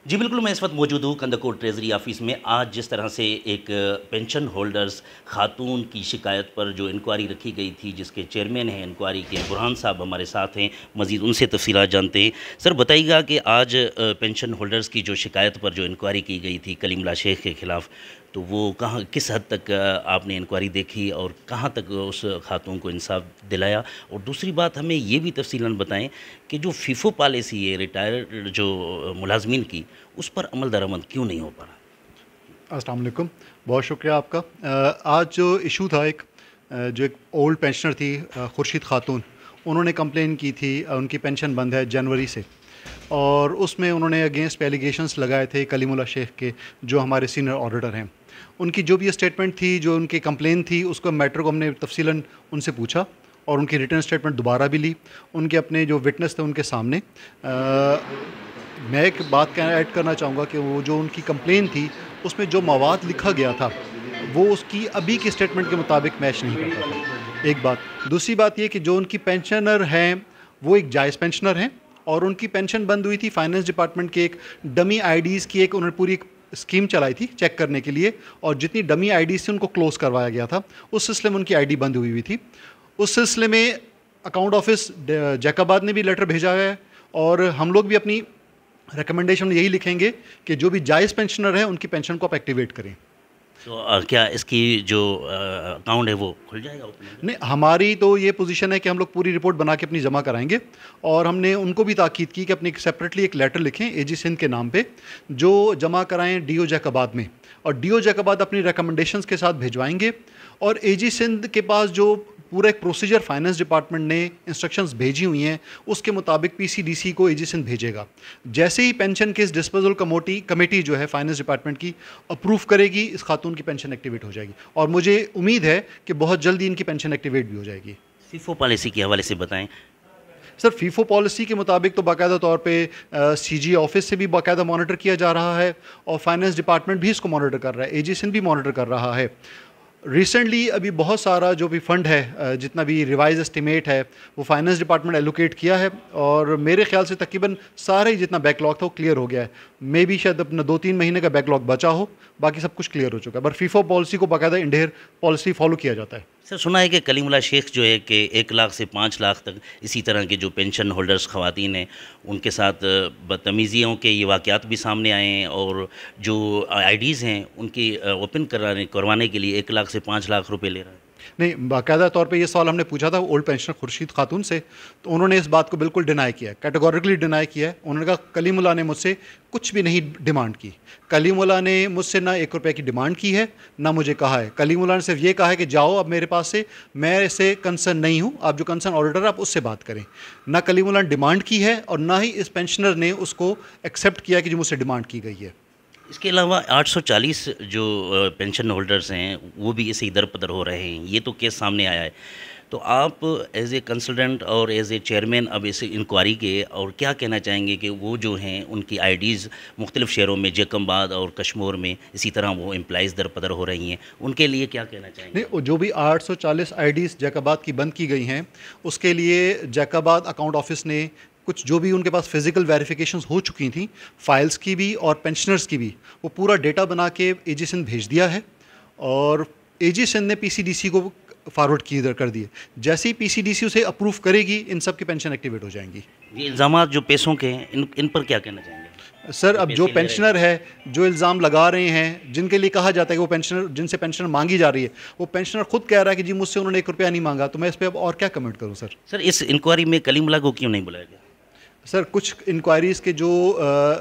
جی بالکل، میں اس وقت موجود ہوں کندکور ٹریزری آفس میں۔ آج جس طرح سے ایک پینشن ہولڈرز خاتون کی شکایت پر جو انکوائری رکھی گئی تھی، جس کے چیئرمین ہیں انکوائری کے برہان صاحب ہمارے ساتھ ہیں، مزید ان سے تفصیلات جانتے ہیں۔ سر بتائیے گا کہ آج پینشن ہولڈرز کی جو شکایت پر جو انکوائری کی گئی تھی کلیم اللہ شیخ کے خلاف، تو وہ کس حد تک آپ نے انکوائری دیکھی اور کہاں تک اس خاتون کو انصاف دلایا؟ اور دوسری بات ہمیں یہ بھی تفصیلاً بتائیں کہ جو فیفو پالیسی ہے ریٹائرڈ جو ملازمین کی، اس پر عمل درآمد کیوں نہیں ہو پا رہا؟ السلام علیکم، بہت شکریہ آپ کا۔ آج جو ایشو تھا جو ایک اولڈ پینشنر تھی خورشید خاتون، انہوں نے کمپلین کی تھی، ان کی پینشن بند ہے جنوری سے، اور اس میں انہوں نے اگینسٹ ایلیگیشنس لگائے تھے کلیم اللہ شیخ کے، جو ہمارے سینئر آڈیٹر ہیں۔ ان کی جو بھی اسٹیٹمنٹ تھی، جو ان کی کمپلین تھی، اس کو میٹر کو ہم نے تفصیلاً ان سے پوچھا اور ان کی ریٹن اسٹیٹمنٹ دوبارہ بھی لی، ان کے اپنے جو وٹنس تھے ان کے سامنے۔ میں ایک بات ایڈ کرنا چاہوں گا کہ وہ جو ان کی کمپلین تھی، اس میں جو مواد لکھا گیا تھا وہ اس کی ابھی کی اسٹیٹمنٹ کے مطابق میچ نہیں کرتا تھا، ایک بات۔ دوسری بات یہ کہ جو ان کی پینشنر ہیں وہ ایک جائز پینشنر ہیں، اور ان کی پینشن بند ہوئی تھی فائنانس ڈپارٹمنٹ کے ایک ڈمی آئی ڈیز کی انہوں نے پوری ایک اسکیم چلائی تھی چیک کرنے کے لیے، اور جتنی ڈمی آئی ڈیز تھی ان کو کلوز کروایا گیا تھا، اس سلسلے میں ان کی آئی ڈی بند ہوئی تھی۔ اس سلسلے میں اکاؤنٹ آفس جیک آباد نے بھی لیٹر بھیجا ہے، اور ہم لوگ بھی اپنی ریکمنڈیشن یہی لکھیں گے کہ جو بھی جائز پینشنر ہیں ان کی پینشن کو آپ ایکٹیویٹ کریں۔ تو کیا اس کی جو اکاؤنٹ ہے وہ کھل جائے گا؟ نہیں، ہماری تو یہ پوزیشن ہے کہ ہم لوگ پوری رپورٹ بنا کے اپنی جمع کرائیں گے، اور ہم نے ان کو بھی تاکید کی کہ اپنی سیپریٹلی ایک لیٹر لکھیں اے جی سندھ کے نام پہ، جو جمع کرائیں ڈی او جیک آباد میں، اور ڈی او جیک آباد اپنی ریکمنڈیشنز کے ساتھ بھیجوائیں گے، اور اے جی سندھ کے پاس جو پورا ایک پروسیجر فائنانس ڈپارٹمنٹ نے انسٹرکشنز بھیجی ہوئی ہیں، اس کے مطابق پی سی ڈی سی کو اے جی سندھ بھیجے گا۔ جیسے ہی پینشن کیس ڈسپوزل کمیٹی جو ہے فائنانس ڈپارٹمنٹ کی اپروو کرے گی، اس خاتون کی پینشن ایکٹیویٹ ہو جائے گی، اور مجھے امید ہے کہ بہت جلدی ان کی پینشن ایکٹیویٹ بھی ہو جائے گی۔ فیفو پالیسی کے حوالے سے بتائیں۔ سر فیفو پالیسی کے مطابق تو باقاعدہ طور پہ سی جی آفس سے بھی باقاعدہ مانیٹر کیا جا رہا ہے، اور فائنانس ڈپارٹمنٹ بھی اس کو مانیٹر کر رہا ہے، اے جی سندھ بھی مانیٹر کر رہا ہے۔ ریسنٹلی ابھی بہت سارا جو بھی فنڈ ہے، جتنا بھی ریوائز اسٹیمیٹ ہے، وہ فائنانس ڈپارٹمنٹ ایلوکیٹ کیا ہے، اور میرے خیال سے تقریباً سارا ہی جتنا بیک لاگ تھا وہ کلیئر ہو گیا ہے۔ مے بھی شاید اپنا 2-3 مہینے کا بیک لاگ بچا ہو، باقی سب کچھ کلیئر ہو چکا ہے، پر فیفو پالیسی کو باقاعدہ انڈیر پالیسی فالو کیا جاتا ہے۔ سر سنا ہے کہ کلیم اللہ شیخ جو ہے کہ 1 لاکھ سے 5 لاکھ تک اسی طرح کے جو پینشن ہولڈرز خواتین ہیں ان کے ساتھ بدتمیزیوں کے یہ واقعات بھی سامنے آئے ہیں، اور جو آئی ڈیز ہیں ان کی اوپن کروانے کے لیے 1 لاکھ سے 5 لاکھ روپے لے رہا ہے۔ نہیں، باقاعدہ طور پہ یہ سوال ہم نے پوچھا تھا اولڈ پینشنر خورشید خاتون سے، تو انہوں نے اس بات کو بالکل ڈینائی کیا ہے، کیٹیگوریکلی ڈینائی کیا ہے۔ انہوں نے کہا کلیم اللہ نے مجھ سے کچھ بھی نہیں ڈیمانڈ کی، کلیم اللہ نے مجھ سے نہ 1 روپے کی ڈیمانڈ کی ہے، نہ مجھے کہا ہے۔ کلیم اللہ نے صرف یہ کہا ہے کہ جاؤ اب میرے پاس سے، میں اس سے کنسرن نہیں ہوں، آپ جو کنسرن آڈیٹر آپ اس سے بات کریں۔ نہ کلیم اللہ نے ڈیمانڈ کی ہے، اور نہ ہی اس پینشنر نے اس کو ایکسیپٹ کیا کہ جو مجھ سے ڈیمانڈ کی گئی ہے۔ اس کے علاوہ 840 جو پینشن ہولڈرز ہیں وہ بھی اسے ادھر پدھر ہو رہے ہیں، یہ تو کیس سامنے آیا ہے۔ تو آپ ایز اے کنسلٹنٹ اور ایز اے چیئرمین اب اس انکوائری کے اور کیا کہنا چاہیں گے کہ وہ جو ہیں ان کی آئی ڈیز مختلف شہروں میں جیکم آباد اور کشمور میں اسی طرح وہ امپلائز در پدر ہو رہی ہیں، ان کے لیے کیا کہنا چاہیں گے؟ نہیں، جو بھی 840 آئی ڈیز جیک آباد کی بند کی گئی ہیں، اس کے لیے جیک آباد اکاؤنٹ آفس نے کچھ جو بھی ان کے پاس فزیکل ویریفیکیشنز ہو چکی تھیں، فائلز کی بھی اور پینشنرز کی بھی، وہ پورا ڈیٹا بنا کے اے جی سندھ بھیج دیا ہے، اور اے جی سندھ نے پی سی ڈی سی کو فارورڈ کر دیے۔ جیسے ہی پی سی ڈی سی اسے اپروو کرے گی، ان سب کی پینشن ایکٹیویٹ ہو جائیں گی۔ یہ الزامات جو پیسوں کے ہیں ان پر کیا کہنا چاہیں گے؟ سر اب جو پینشنر ہے جو الزام لگا رہے ہیں، جن کے لیے کہا جاتا ہے کہ وہ پینشنر جن سے پینشنر مانگی جا رہی ہے، وہ پینشنر خود کہہ رہا ہے کہ جی مجھ سے انہوں نے 1 روپیہ نہیں مانگا، تو میں اس پہ اب اور کیا کمنٹ کروں سر؟ سر اس انکوائری میں کلیم اللہ کو کیوں نہیں بلایا گیا؟ سر کچھ انکوائریز کے جو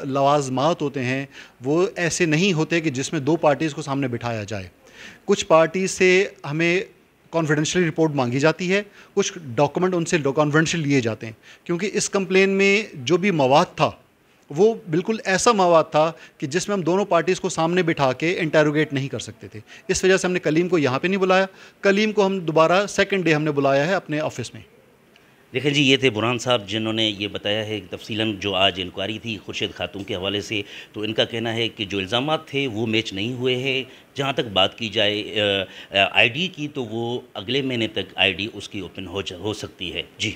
لوازمات ہوتے ہیں وہ ایسے نہیں ہوتے کہ جس میں 2 پارٹیز کو سامنے بٹھایا جائے۔ کچھ پارٹیز سے ہمیں کانفیڈینشیل رپورٹ مانگی جاتی ہے، کچھ ڈاکومنٹ ان سے کانفیڈینشیل لیے جاتے ہیں، کیونکہ اس کمپلین میں جو بھی مواد تھا وہ بالکل ایسا مواد تھا کہ جس میں ہم دونوں پارٹیز کو سامنے بٹھا کے انٹیروگیٹ نہیں کر سکتے تھے۔ اس وجہ سے ہم نے کلیم کو یہاں پہ نہیں بلایا، کلیم کو ہم دوبارہ سیکنڈ ڈے ہم نے بلایا ہے اپنے آفس میں۔ دیکھیں جی، یہ تھے برہان صاحب جنہوں نے یہ بتایا ہے تفصیلاً جو آج انکوائری تھی خورشید خاتون کے حوالے سے، تو ان کا کہنا ہے کہ جو الزامات تھے وہ میچ نہیں ہوئے ہیں۔ جہاں تک بات کی جائے آئی ڈی کی، تو وہ اگلے مہینے تک آئی ڈی اس کی اوپن ہو سکتی ہے۔ جی